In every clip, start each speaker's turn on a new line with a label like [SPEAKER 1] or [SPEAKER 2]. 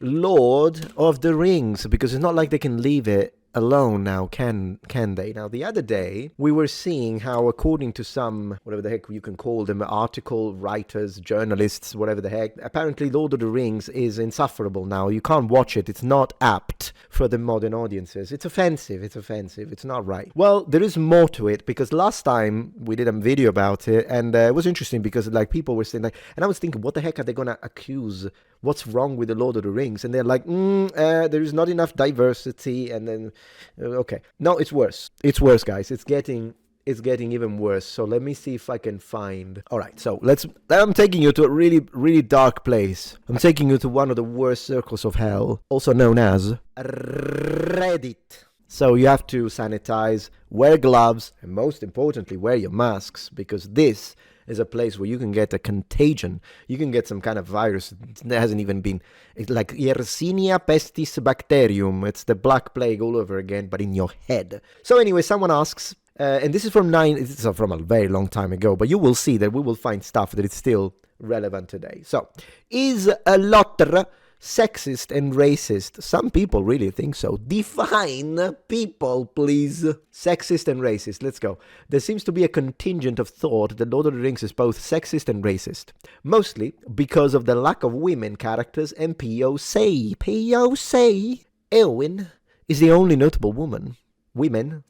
[SPEAKER 1] Lord of the Rings, because it's not like they can leave it alone now, can they? Now, the other day, we were seeing how, according to some, whatever the heck you can call them, article writers, journalists, whatever the heck, apparently Lord of the Rings is insufferable now. You can't watch it. It's not apt for the modern audiences. It's offensive. It's not right. Well, there is more to it, because last time we did a video about it, and it was interesting because, like, people were saying, like, and I was thinking, what the heck are they going to accuse? What's wrong with the Lord of the Rings? And they're like, there is not enough diversity. And then, okay. No, it's worse. It's worse, guys. It's getting even worse. So let me see if I can find. All right. So I'm taking you to a really, really dark place. I'm taking you to one of the worst circles of hell, also known as Reddit. So you have to sanitize, wear gloves, and most importantly, wear your masks, because this is a place where you can get a contagion. You can get some kind of virus that hasn't even been, it's like Yersinia pestis bacterium. It's the Black Plague all over again, but in your head. So anyway, someone asks, and this is from a very long time ago, but you will see that we will find stuff that is still relevant today. So, is a lotter sexist and racist? Some people really think so. Define people, please. Sexist and racist. Let's go. There seems to be a contingent of thought that Lord of the Rings is both sexist and racist. Mostly because of the lack of women characters and POC. POC. Eowyn is the only notable woman. Women.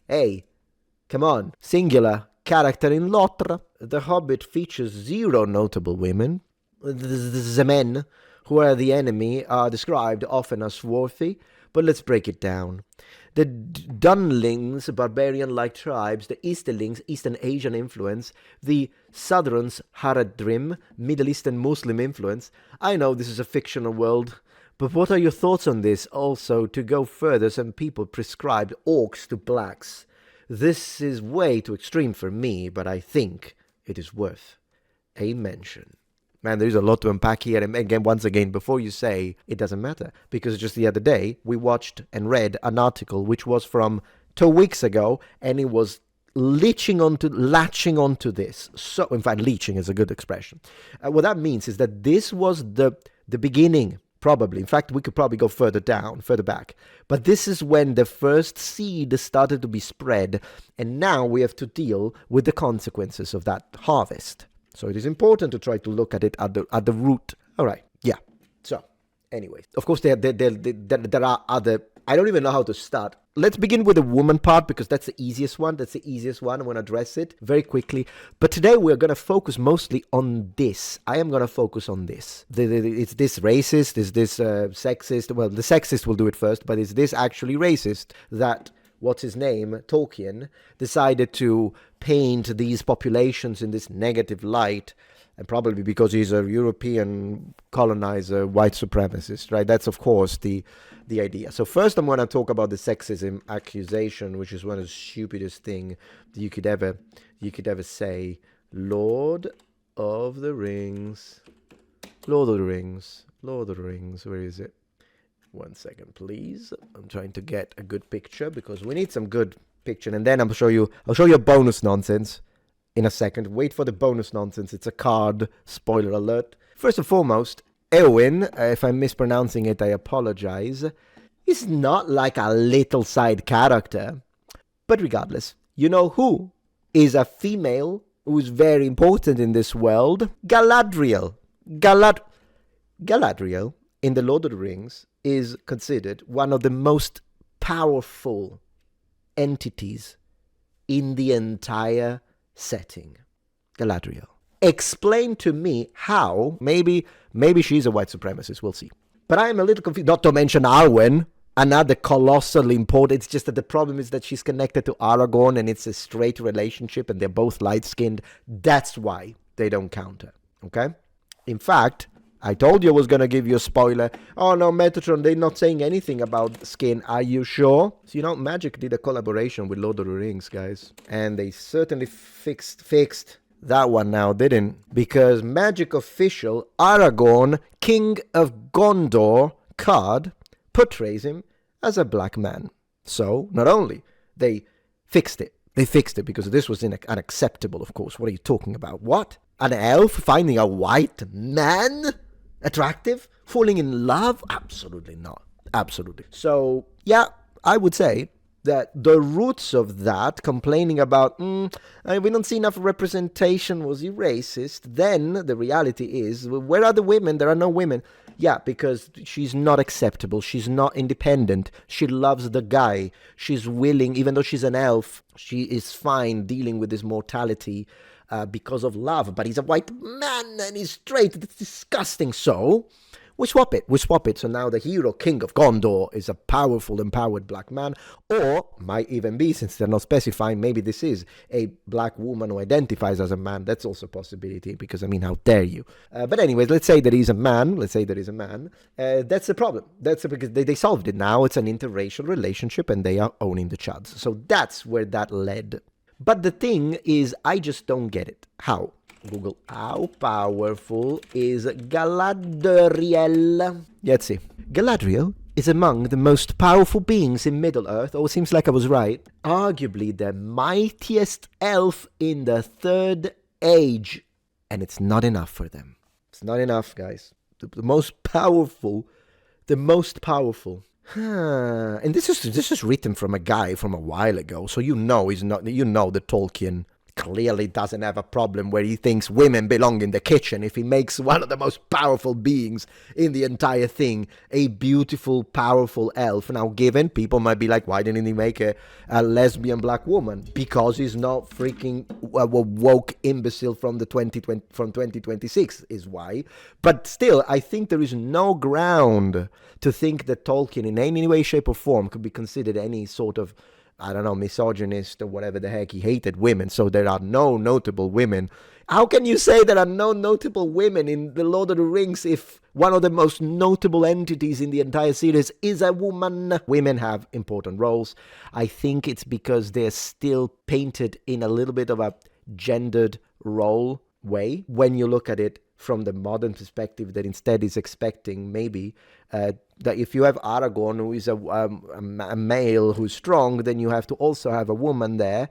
[SPEAKER 1] Hey, come on. Singular character in Lothar. The Hobbit features 0 notable women. The men who are the enemy are described often as swarthy, but let's break it down. The Dunlings, barbarian-like tribes, the Easterlings, Eastern Asian influence, the Southrons, Haradrim, Middle Eastern Muslim influence. I know this is a fictional world, but what are your thoughts on this? Also, to go further, some people prescribed orcs to blacks. This is way too extreme for me, but I think it is worth a mention. Man, there's a lot to unpack here. And again, once again, before you say it doesn't matter, because just the other day we watched and read an article which was from 2 weeks ago, and it was latching onto this. So, in fact, leeching is a good expression. What that means is that this was the beginning, probably. In fact, we could probably go further back. But this is when the first seed started to be spread, and now we have to deal with the consequences of that harvest. So it is important to try to look at it at the root. All right, yeah. So, anyway, of course, there are other. I don't even know how to start. Let's begin with the woman part, because that's the easiest one. I'm going to address it very quickly. But today we're going to focus mostly on this. I am going to focus on this. Is this racist? Is this sexist? Well, the sexist will do it first, but is this actually racist that what's his name, Tolkien, decided to paint these populations in this negative light, and probably because he's a European colonizer, white supremacist, right? That's, of course, the idea. So first I'm going to talk about the sexism accusation, which is one of the stupidest thing that you could ever say. Lord of the Rings, where is it? 1 second, please. I'm trying to get a good picture, because we need some good picture, and then I'll show you a bonus nonsense in a second. Wait for the bonus nonsense. It's a card. Spoiler alert. First and foremost, Eowyn, if I'm mispronouncing it, I apologize, is not like a little side character. But regardless, you know who is a female who is very important in this world? Galadriel. Galadriel in the Lord of the Rings is considered one of the most powerful entities in the entire setting. Galadriel. Explain to me how. Maybe she's a white supremacist, we'll see. But I am a little confused, not to mention Arwen, another colossally important. It's just that the problem is that she's connected to Aragorn, and it's a straight relationship, and they're both light-skinned. That's why they don't count her, okay? In fact, I told you I was going to give you a spoiler. Oh no, Metatron, they're not saying anything about skin. Are you sure? So, Magic did a collaboration with Lord of the Rings, guys. And they certainly fixed that one now, didn't? Because Magic official Aragorn, King of Gondor card, portrays him as a black man. So, not only they fixed it because this was unacceptable, of course. What are you talking about? What? An elf finding a white man Attractive? Falling in love? Absolutely not. Absolutely. So, yeah, I would say that the roots of that, complaining about, we don't see enough representation, was he racist? Then the reality is, where are the women? There are no women. Yeah, because she's not acceptable. She's not independent. She loves the guy. She's willing, even though she's an elf, she is fine dealing with his mortality because of love. But he's a white man and he's straight. That's disgusting. So we swap it. So now the hero, King of Gondor, is a powerful, empowered black man. Or might even be, since they're not specifying, maybe this is a black woman who identifies as a man. That's also a possibility, because, I mean, how dare you? But anyways, let's say there is a man. That's the problem. Because they solved it now. It's an interracial relationship, and they are owning the chuds. So that's where that led. But the thing is, I just don't get it. How? Google, how powerful is Galadriel? Let's see. Galadriel is among the most powerful beings in Middle-earth. Oh, it seems like I was right. Arguably the mightiest elf in the Third Age. And it's not enough for them. It's not enough, guys. The most powerful. And this is written from a guy from a while ago, so you know that Tolkien clearly doesn't have a problem where he thinks women belong in the kitchen if he makes one of the most powerful beings in the entire thing a beautiful, powerful elf. Now, given, people might be like, why didn't he make a lesbian black woman? Because he's not freaking a woke imbecile from 2026 is why. But still, I think there is no ground to think that Tolkien in any way, shape or form could be considered any sort of, I don't know, misogynist or whatever the heck. He hated women, so there are no notable women. How can you say there are no notable women in The Lord of the Rings if one of the most notable entities in the entire series is a woman? Women have important roles. I think it's because they're still painted in a little bit of a gendered role way when you look at it from the modern perspective, that instead is expecting maybe that if you have Aragorn, who is a male who's strong, then you have to also have a woman there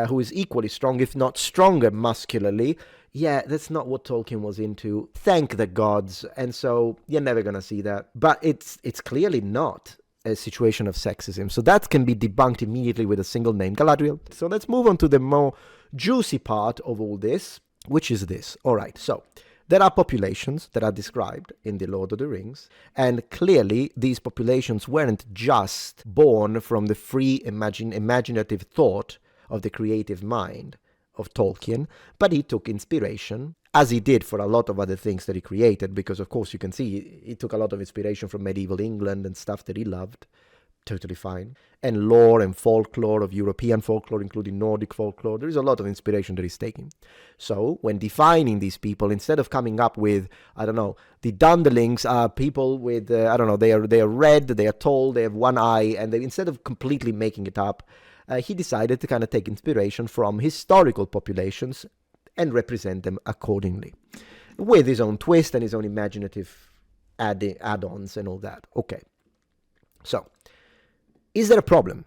[SPEAKER 1] who is equally strong, if not stronger muscularly. Yeah, that's not what Tolkien was into. Thank the gods. And so you're never going to see that. But it's clearly not a situation of sexism. So that can be debunked immediately with a single name, Galadriel. So let's move on to the more juicy part of all this, which is this. All right, so there are populations that are described in The Lord of the Rings, and clearly these populations weren't just born from the free imaginative thought of the creative mind of Tolkien, but he took inspiration, as he did for a lot of other things that he created, because of course you can see he took a lot of inspiration from medieval England and stuff that he loved. Totally fine. And lore and folklore of European folklore, including Nordic folklore. There is a lot of inspiration that he's taking. So when defining these people, instead of coming up with, I don't know, the Dunderlings are people with, I don't know, they are red, they are tall, they have one eye, and instead of completely making it up, he decided to kind of take inspiration from historical populations and represent them accordingly, with his own twist and his own imaginative add-ons and all that. Okay. So, is there a problem?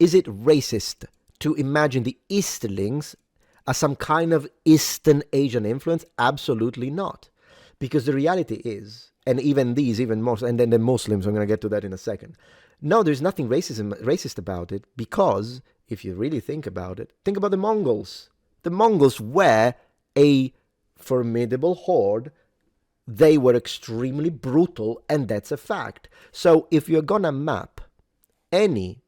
[SPEAKER 1] Is it racist to imagine the Easterlings as some kind of Eastern Asian influence? Absolutely not. Because the reality is, and even more, and then the Muslims, I'm going to get to that in a second. No, there's nothing racist about it, because if you really think about it, think about the Mongols. The Mongols were a formidable horde. They were extremely brutal, and that's a fact. So if you're going to map any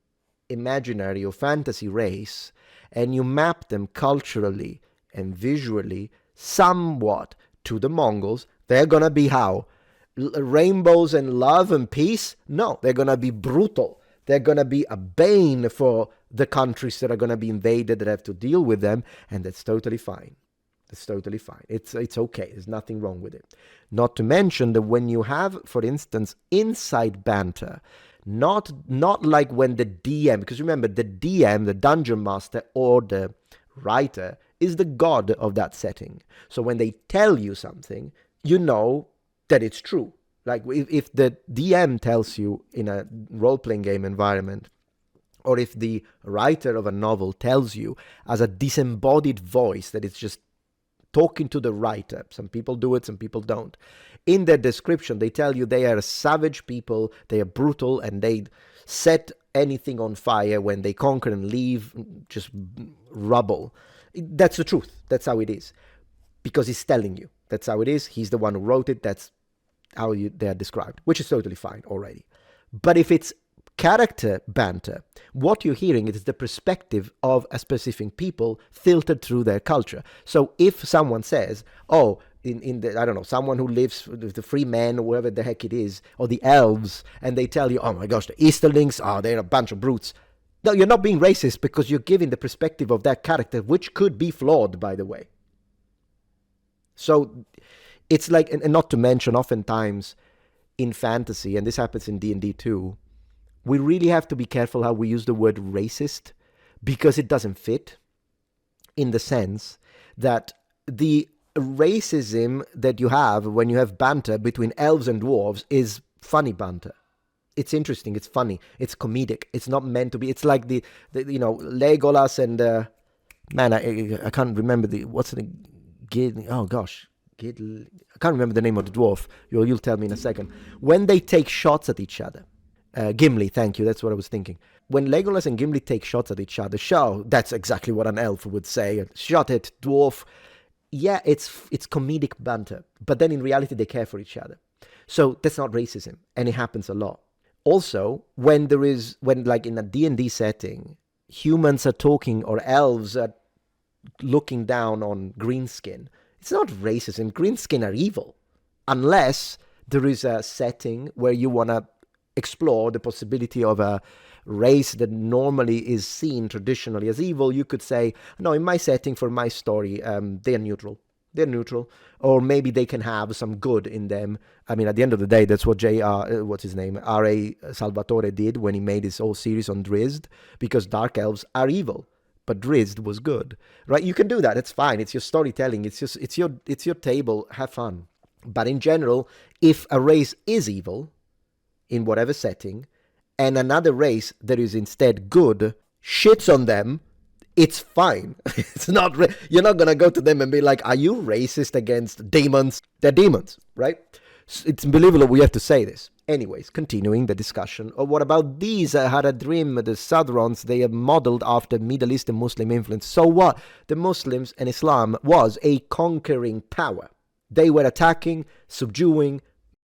[SPEAKER 1] imaginary or fantasy race, and you map them culturally and visually somewhat to the Mongols, they're going to be how? Rainbows and love and peace? No, they're going to be brutal. They're going to be a bane for the countries that are going to be invaded, that have to deal with them, and that's totally fine. It's totally fine. It's okay. There's nothing wrong with it. Not to mention that when you have, for instance, inside banter, not like when the DM, because remember, the DM, the dungeon master or the writer, is the god of that setting. So when they tell you something, you know that it's true. Like if the DM tells you in a role-playing game environment, or if the writer of a novel tells you as a disembodied voice that it's just talking to the writer. Some people do it, some people don't. in their description, they tell you they are savage people, they are brutal, and they set anything on fire when they conquer and leave just rubble. That's the truth. That's how it is. Because he's telling you. That's how it is. He's the one who wrote it. That's how they are described, which is totally fine already. But if it's character banter, what you're hearing is the perspective of a specific people filtered through their culture. So if someone says, oh, in the, I don't know, someone who lives with the free men or whatever the heck it is, or the elves, and they tell you, oh my gosh, the Easterlings, they're a bunch of brutes. No, you're not being racist because you're giving the perspective of that character, which could be flawed, by the way. So it's like, and not to mention, oftentimes in fantasy, and this happens in D&D too, we really have to be careful how we use the word racist, because it doesn't fit, in the sense that the racism that you have when you have banter between elves and dwarves is funny banter. It's interesting, it's funny, it's comedic, it's not meant to be. It's like the Legolas and man, I can't remember what's the oh gosh, I can't remember the name of the dwarf. You'll tell me in a second. When they take shots at each other, Gimli, thank you, that's what I was thinking. When Legolas and Gimli take shots at each other, that's exactly what an elf would say. Shot at dwarf. Yeah, it's comedic banter, but then in reality they care for each other. So that's not racism, and it happens a lot. Also, when like in a D&D setting, humans are talking or elves are looking down on greenskin, it's not racism. Greenskin are evil, unless there is a setting where you want to explore the possibility of a race that normally is seen traditionally as evil. You could say, no, in my setting, for my story, they're neutral. They're neutral. Or maybe they can have some good in them. I mean, at the end of the day, that's what R.A. Salvatore did when he made his whole series on Drizzt, because dark elves are evil, but Drizzt was good, right? You can do that. It's fine. It's your storytelling. It's your table. Have fun. But in general, if a race is evil in whatever setting, and another race that is instead good shits on them, it's fine. It's not. You're not gonna go to them and be like, "Are you racist against demons?" They're demons, right? It's unbelievable we have to say this. Anyways, continuing the discussion. Or what about these Haradrim, the Sadrons? They are modeled after Middle Eastern Muslim influence. So what? The Muslims and Islam was a conquering power. They were attacking, subduing,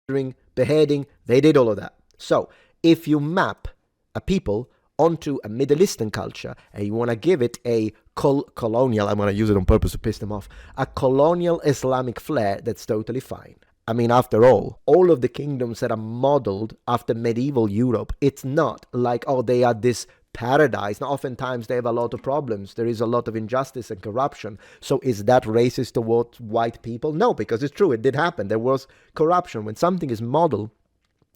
[SPEAKER 1] murdering, beheading. They did all of that. So if you map a people onto a Middle Eastern culture and you want to give it a colonial, I'm going to use it on purpose to piss them off, a colonial Islamic flair, that's totally fine. I mean, after all of the kingdoms that are modeled after medieval Europe, it's not like, oh, they are this paradise. Now, oftentimes they have a lot of problems. There is a lot of injustice and corruption. So is that racist towards white people? No, because it's true. It did happen. There was corruption. When something is modeled,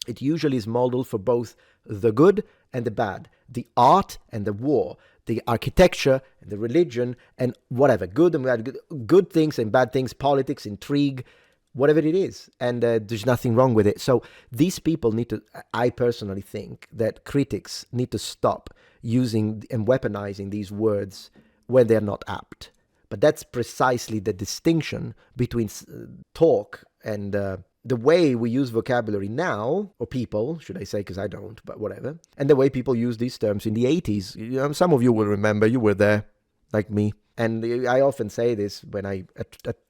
[SPEAKER 1] it usually is modeled for both the good and the bad, the art and the war, the architecture and the religion and whatever, good and bad, good things and bad things, politics, intrigue, whatever it is. And there's nothing wrong with it. So these people need to, I personally think that critics need to stop using and weaponizing these words when they're not apt. But that's precisely the distinction between talk and the way we use vocabulary now, or people, should I say, because I don't, but whatever, and the way people use these terms in the 80s. You know, some of you will remember, you were there, like me. And I often say this when I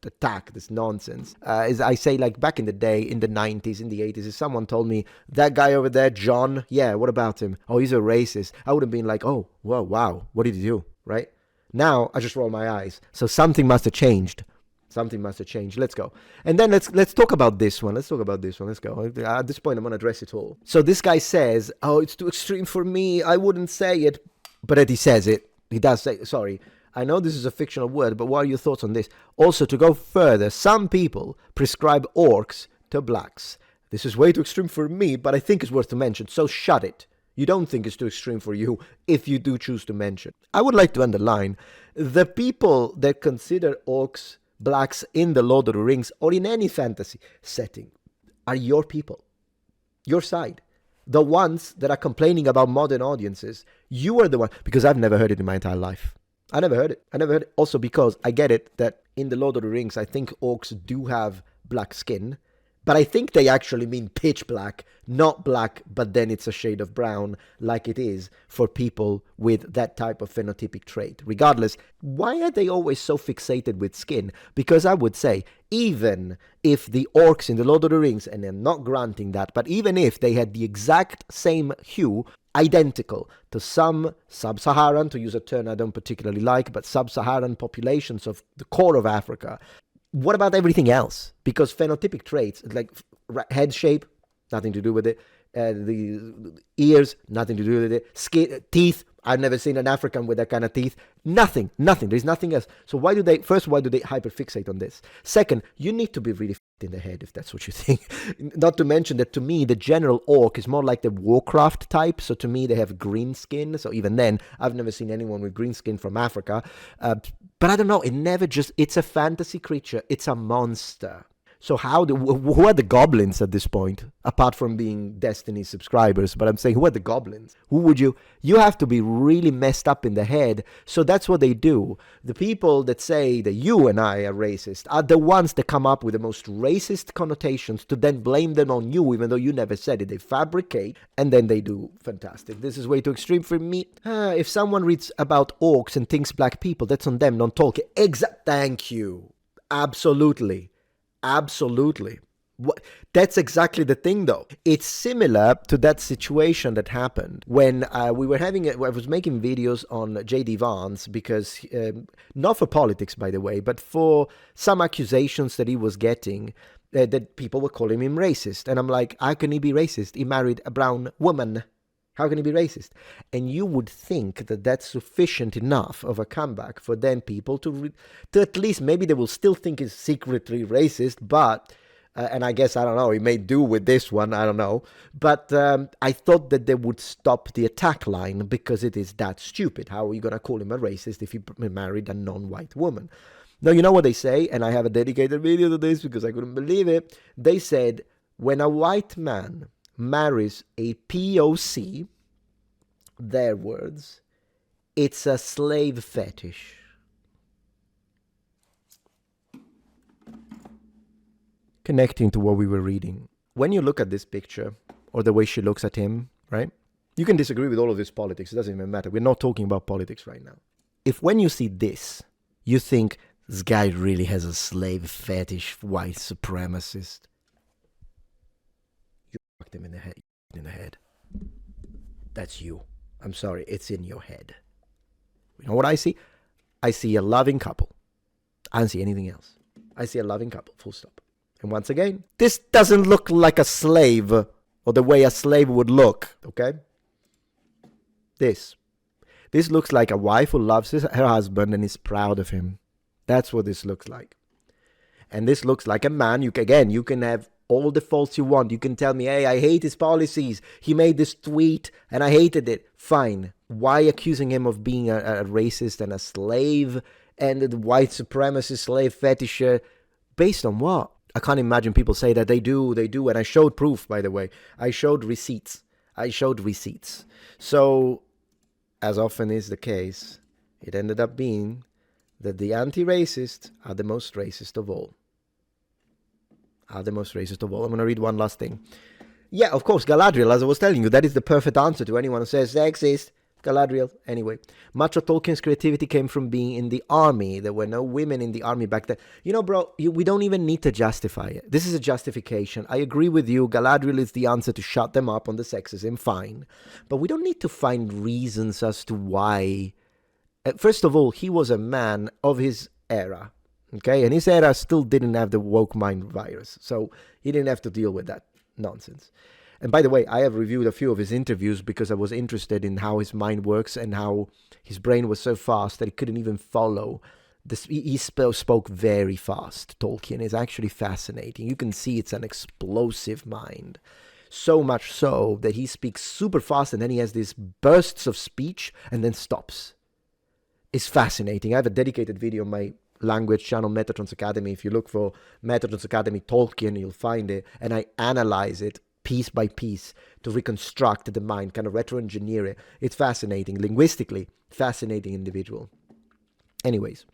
[SPEAKER 1] attack this nonsense. Is I say, like, back in the day, in the 90s, in the 80s, if someone told me, that guy over there, John, yeah, what about him? Oh, he's a racist. I would have been like, oh, whoa, wow, what did he do, right? Now, I just roll my eyes. So something must have changed. Something must have changed. Let's go. And then let's talk about this one. Let's go. At this point, I'm going to address it all. So this guy says, oh, it's too extreme for me. I wouldn't say it. But then he says it. He does say, sorry. I know this is a fictional word, but what are your thoughts on this? Also, to go further, some people prescribe orcs to blacks. This is way too extreme for me, but I think it's worth to mention. So shut it. You don't think it's too extreme for you if you do choose to mention. I would like to underline, the people that consider orcs blacks in the Lord of the Rings or in any fantasy setting are your people, your side. The ones that are complaining about modern audiences, you are the one, because I've never heard it in my entire life. I never heard it. Also because I get it that in the Lord of the Rings, I think orcs do have black skin, But I think they actually mean pitch black, not black, but then it's a shade of brown, like it is for people with that type of phenotypic trait. Regardless, why are they always so fixated with skin? Because I would say, even if the orcs in the Lord of the Rings, and I'm not granting that, but even if they had the exact same hue, identical to some sub-Saharan, to use a term I don't particularly like, but sub-Saharan populations of the core of Africa, what about everything else? Because phenotypic traits, like head shape, nothing to do with it. The ears, nothing to do with it. Skin, teeth, I've never seen an African with that kind of teeth. Nothing. There's nothing else. So why do they hyperfixate on this? Second, you need to be really in the head if that's what you think. Not to mention that to me, the general orc is more like the Warcraft type. So to me, they have green skin. So even then, I've never seen anyone with green skin from Africa. But I don't know. It's a fantasy creature. It's a monster. So who are the goblins at this point? Apart from being Destiny subscribers, but I'm saying, who are the goblins? You have to be really messed up in the head. So that's what they do. The people that say that you and I are racist are the ones that come up with the most racist connotations to then blame them on you, even though you never said it. They fabricate, and then they do fantastic. This is way too extreme for me. If someone reads about orcs and thinks black people, that's on them, not Tolkien. Thank you. Absolutely. That's exactly the thing, though. It's similar to that situation that happened when I was making videos on J.D. Vance because, not for politics, by the way, but for some accusations that he was getting, that people were calling him racist. And I'm like, how can he be racist? He married a brown woman. How can he be racist? And you would think that that's sufficient enough of a comeback for then people to at least, maybe they will still think he's secretly racist, but, and I guess, I don't know, he may do with this one, I don't know. But I thought that they would stop the attack line because it is that stupid. How are you going to call him a racist if he married a non-white woman? Now, you know what they say, and I have a dedicated video to this because I couldn't believe it. They said, when a white man marries a POC, their words, it's a slave fetish. Connecting to what we were reading. When you look at this picture, or the way she looks at him, right? You can disagree with all of this politics. It doesn't even matter. We're not talking about politics right now. If when you see this, you think, this guy really has a slave fetish, white supremacist, you fucked him in the head. That's you. I'm sorry, it's in your head. You know what I see? I see a loving couple. I don't see anything else. I see a loving couple, full stop. And once again, this doesn't look like a slave, or the way a slave would look, okay? This looks like a wife who loves her husband and is proud of him. That's what this looks like. And this looks like a man. You can have all the faults you want. You can tell me, hey, I hate his policies. He made this tweet and I hated it. Fine. Why accusing him of being a racist and a slave and a white supremacist slave fetisher? Based on what? I can't imagine people say that they do. And I showed proof, by the way. I showed receipts. So, as often is the case, it ended up being that the anti-racists are the most racist of all. I'm going to read one last thing. Yeah, of course, Galadriel, as I was telling you, that is the perfect answer to anyone who says sexist. Galadriel. Anyway, much of Tolkien's creativity came from being in the army. There were no women in the army back then. You know, bro, we don't even need to justify it. This is a justification. I agree with you. Galadriel is the answer to shut them up on the sexism. Fine. But we don't need to find reasons as to why. First of all, he was a man of his era. Okay, and his era still didn't have the woke mind virus, so he didn't have to deal with that nonsense. And by the way, I have reviewed a few of his interviews because I was interested in how his mind works and how his brain was so fast that he couldn't even follow. He spoke very fast. Tolkien is actually fascinating. You can see it's an explosive mind. So much so that he speaks super fast and then he has these bursts of speech and then stops. It's fascinating. I have a dedicated video on my language channel, Metatron's Academy. If you look for Metatron's Academy Tolkien, you'll find it. And I analyze it piece by piece to reconstruct the mind, kind of retro-engineer it. It's fascinating. Linguistically, fascinating individual. Anyways,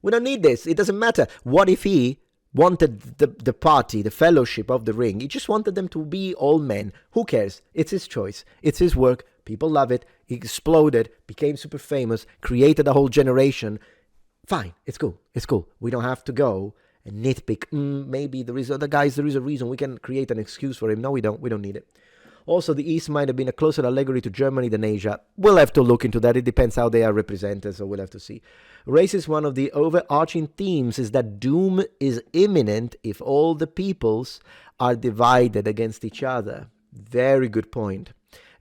[SPEAKER 1] we don't need this. It doesn't matter. What if he wanted the party, the fellowship of the ring. He just wanted them to be all men. Who cares? It's his choice. It's his work. People love it. He exploded, became super famous, created a whole generation. Fine. It's cool. It's cool. We don't have to go and nitpick. Maybe there is other guys. There is a reason. We can create an excuse for him. No, we don't. We don't need it. Also, the East might have been a closer allegory to Germany than Asia. We'll have to look into that. It depends how they are represented, so we'll have to see. Race is one of the overarching themes, is that doom is imminent if all the peoples are divided against each other. Very good point.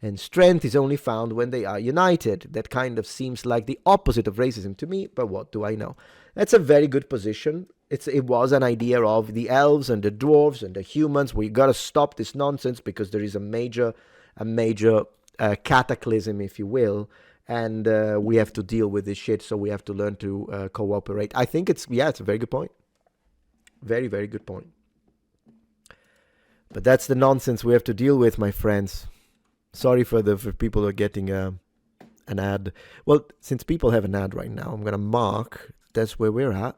[SPEAKER 1] And strength is only found when they are united. That kind of seems like the opposite of racism to me, but what do I know? That's a very good position. It was an idea of the elves and the dwarves and the humans. We got to stop this nonsense because there is a major cataclysm, if you will, and we have to deal with this shit. So we have to learn to cooperate. I think it's a very good point. Very, very good point. But that's the nonsense we have to deal with, my friends. Sorry for people who are getting an ad. Well, since people have an ad right now, I'm gonna mark that's where we're at.